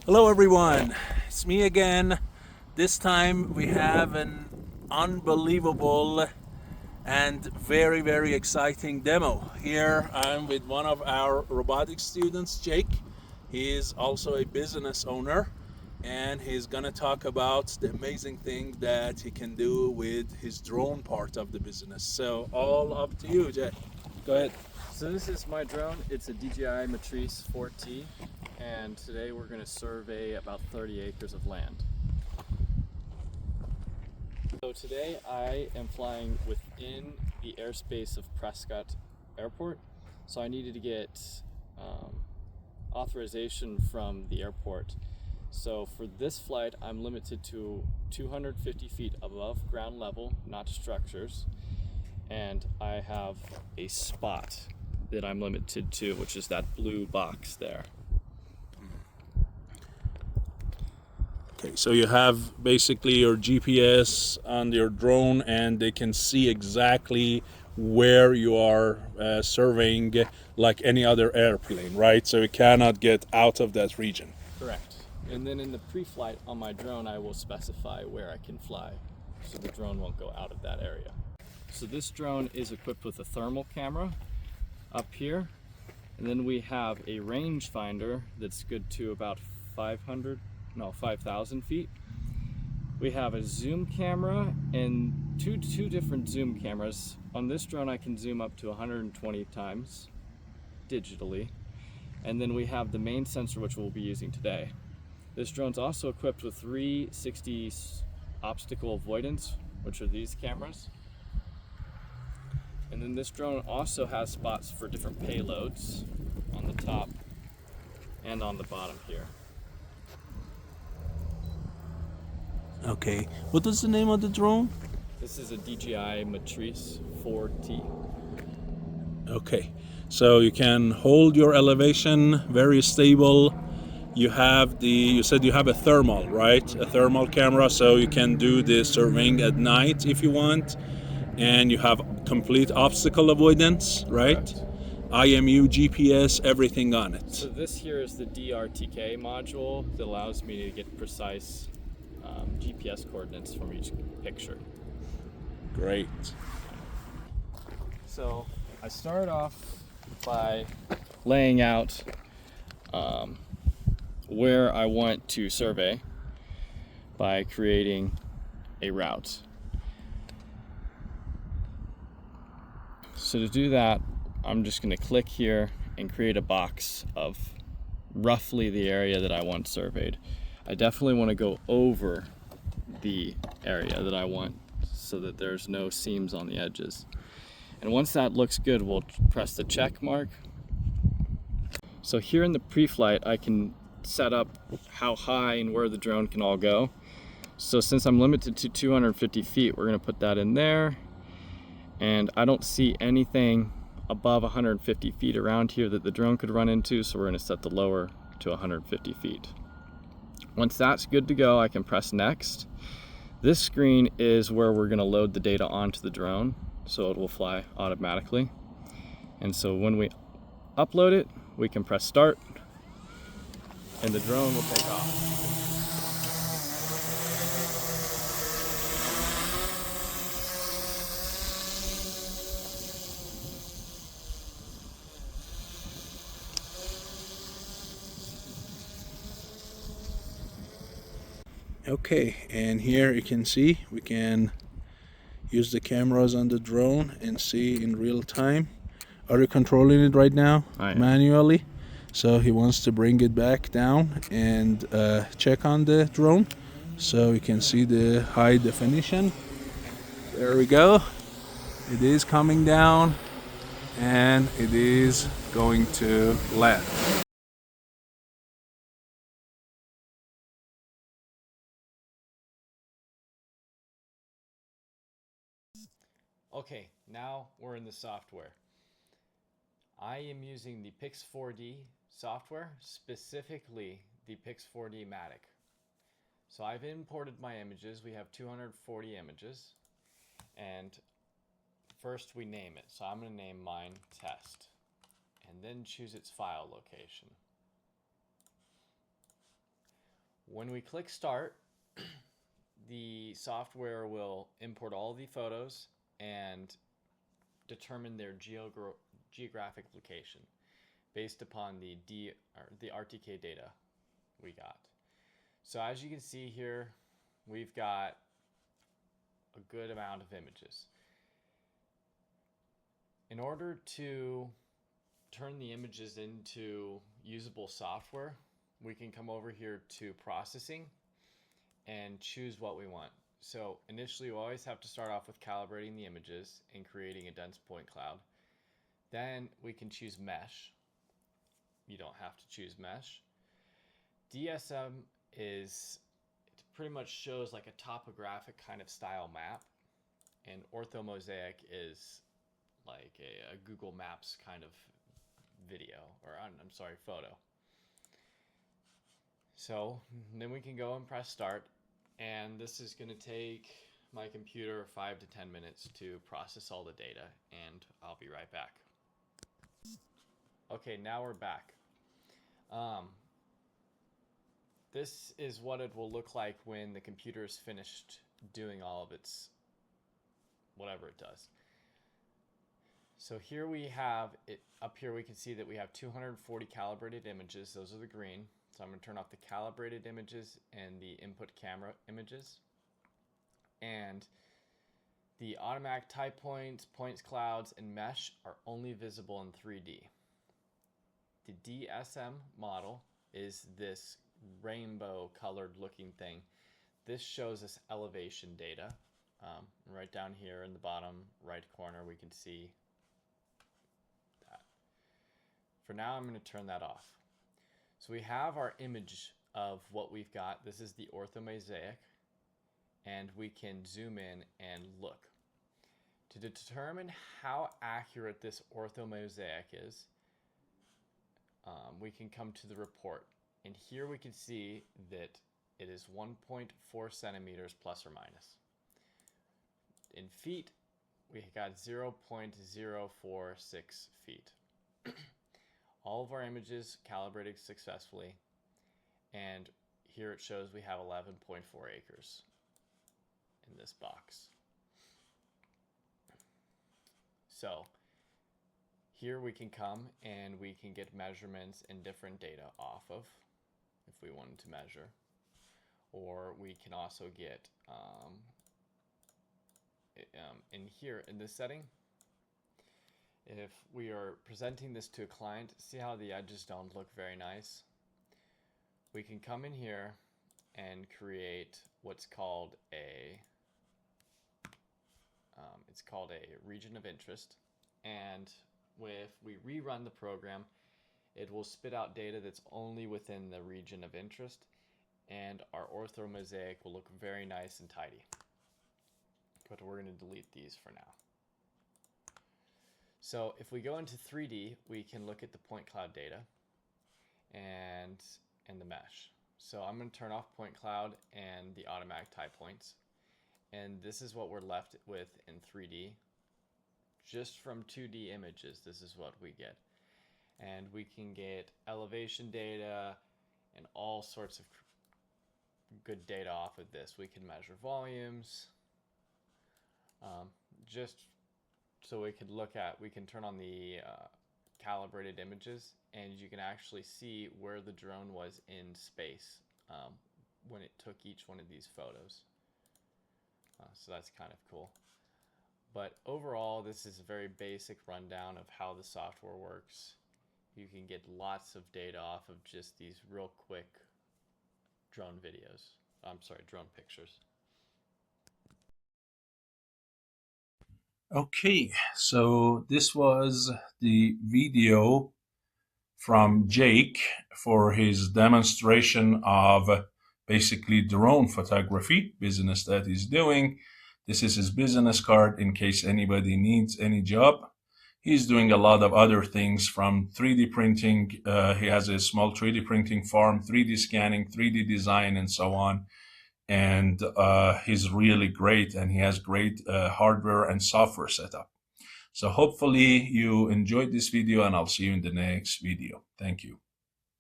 Hello everyone, it's me again. This time we have an unbelievable and very exciting demo. Here I'm with one of our robotics students, Jake. He is also a business owner and he's gonna talk about the amazing thing that he can do with his drone part of the business. So all up to you, Jake. Go ahead. So this is my drone. It's a DJI Matrice 4T, and today we're going to survey about 30 acres of land. So today I am flying within the airspace of Prescott Airport, so I needed to get authorization from the airport. So for this flight, I'm limited to 250 feet above ground level, not structures, and I have a spot that I'm limited to, which is that blue box there. Okay, so you have basically your GPS on your drone and they can see exactly where you are surveying like any other airplane, right? So you cannot get out of that region. Correct. And then in the pre-flight on my drone, I will specify where I can fly, so the drone won't go out of that area. So this drone is equipped with a thermal camera up here, and then we have a rangefinder that's good to about 5,000 feet. We have a zoom camera and two different zoom cameras. On this drone I can zoom up to 120 times digitally, and then we have the main sensor, which we'll be using today. This drone's also equipped with 360 obstacle avoidance, which are these cameras. And then this drone also has spots for different payloads on the top and on the bottom here. Okay, what was the name of the drone? This is a DJI Matrice 4T. Okay, so you can hold your elevation very stable. You said you have a thermal, right? A thermal camera, so you can do the surveying at night if you want. And you have complete obstacle avoidance, right? Correct. IMU, GPS, everything on So it. this here is the DRTK module that allows me to get precise GPS coordinates from each picture. Great. So I started off by laying out where I want to survey by creating a route. So to do that, I'm just going to click here and create a box of roughly the area that I want surveyed. I definitely want to go over the area that I want so that there's no seams on the edges. And once that looks good, we'll press the check mark. So here in the pre-flight, I can set up how high and where the drone can all go. So since I'm limited to 250 feet, we're going to put that in there. And I don't see anything above 150 feet around here that the drone could run into, so we're going to set the lower to 150 feet. Once that's good to go, I can press next. This screen is where we're going to load the data onto the drone, so it will fly automatically. And so when we upload it, we can press start, and the drone will take off. Okay, and here you can see we can use the cameras on the drone and see in real time. Are you controlling it right now? I am. Manually? So he wants to bring it back down and check on the drone. So you can see the high definition. There we go. It is coming down and it is going to land. Okay, now we're in the software. I am using the Pix4D software, specifically the Pix4D Matic. So I've imported my images. We have 240 images, and first we name it. So I'm going to name mine test, and then choose its file location. When we click start, the software will import all the photos and determine their geographic location based upon the RTK data we got. So as you can see here, we've got a good amount of images. In order to turn the images into usable software, we can come over here to processing and choose what we want. So initially we always have to start off with calibrating the images and creating a dense point cloud. Then we can choose mesh. You don't have to choose mesh. DSM it pretty much shows like a topographic kind of style map, and orthomosaic is like a Google Maps kind of video, or I'm sorry, photo. So then we can go and press start, and this is going to take my computer 5 to 10 minutes to process all the data, and I'll be right back. Okay, now we're back. This is what it will look like when the computer is finished doing all of its whatever it does. So here we have it. Up here we can see that we have 240 calibrated images. Those are the green. So I'm going to turn off the calibrated images and the input camera images. And the automatic type points, points clouds, and mesh are only visible in 3D. The DSM model is this rainbow colored looking thing. This shows us elevation data. Right down here in the bottom right corner we can see that. For now I'm going to turn that off. So we have our image of what we've got. This is the orthomosaic, and we can zoom in and look. To determine how accurate this orthomosaic is, we can come to the report, and here we can see that it is 1.4 centimeters plus or minus. In feet, we got 0.046 feet. All of our images calibrated successfully, and here it shows we have 11.4 acres in this box. So here we can come and we can get measurements and different data off of if we wanted to measure, or we can also get in here in this setting, if we are presenting this to a client, see how the edges don't look very nice? We can come in here and create what's called a region of interest, and if we rerun the program, it will spit out data that's only within the region of interest, and our orthomosaic will look very nice and tidy. But we're going to delete these for now. So if we go into 3D, we can look at the point cloud data and the mesh. So I'm going to turn off point cloud and the automatic type points. And this is what we're left with in 3D. Just from 2D images, this is what we get. And we can get elevation data and all sorts of good data off of this. We can measure volumes. Just so we could look at, we can turn on the calibrated images, and you can actually see where the drone was in space when it took each one of these photos. So that's kind of cool. But overall, this is a very basic rundown of how the software works. You can get lots of data off of just these real quick drone videos. Drone pictures. Okay, so this was the video from Jake for his demonstration of basically drone photography business that he's doing. This is his business card in case anybody needs any job. He's doing a lot of other things, from 3D printing. He has a small 3D printing farm, 3D scanning, 3D design, and so on. And he's really great, and he has great hardware and software setup. So hopefully you enjoyed this video, and I'll see you in the next video. Thank you.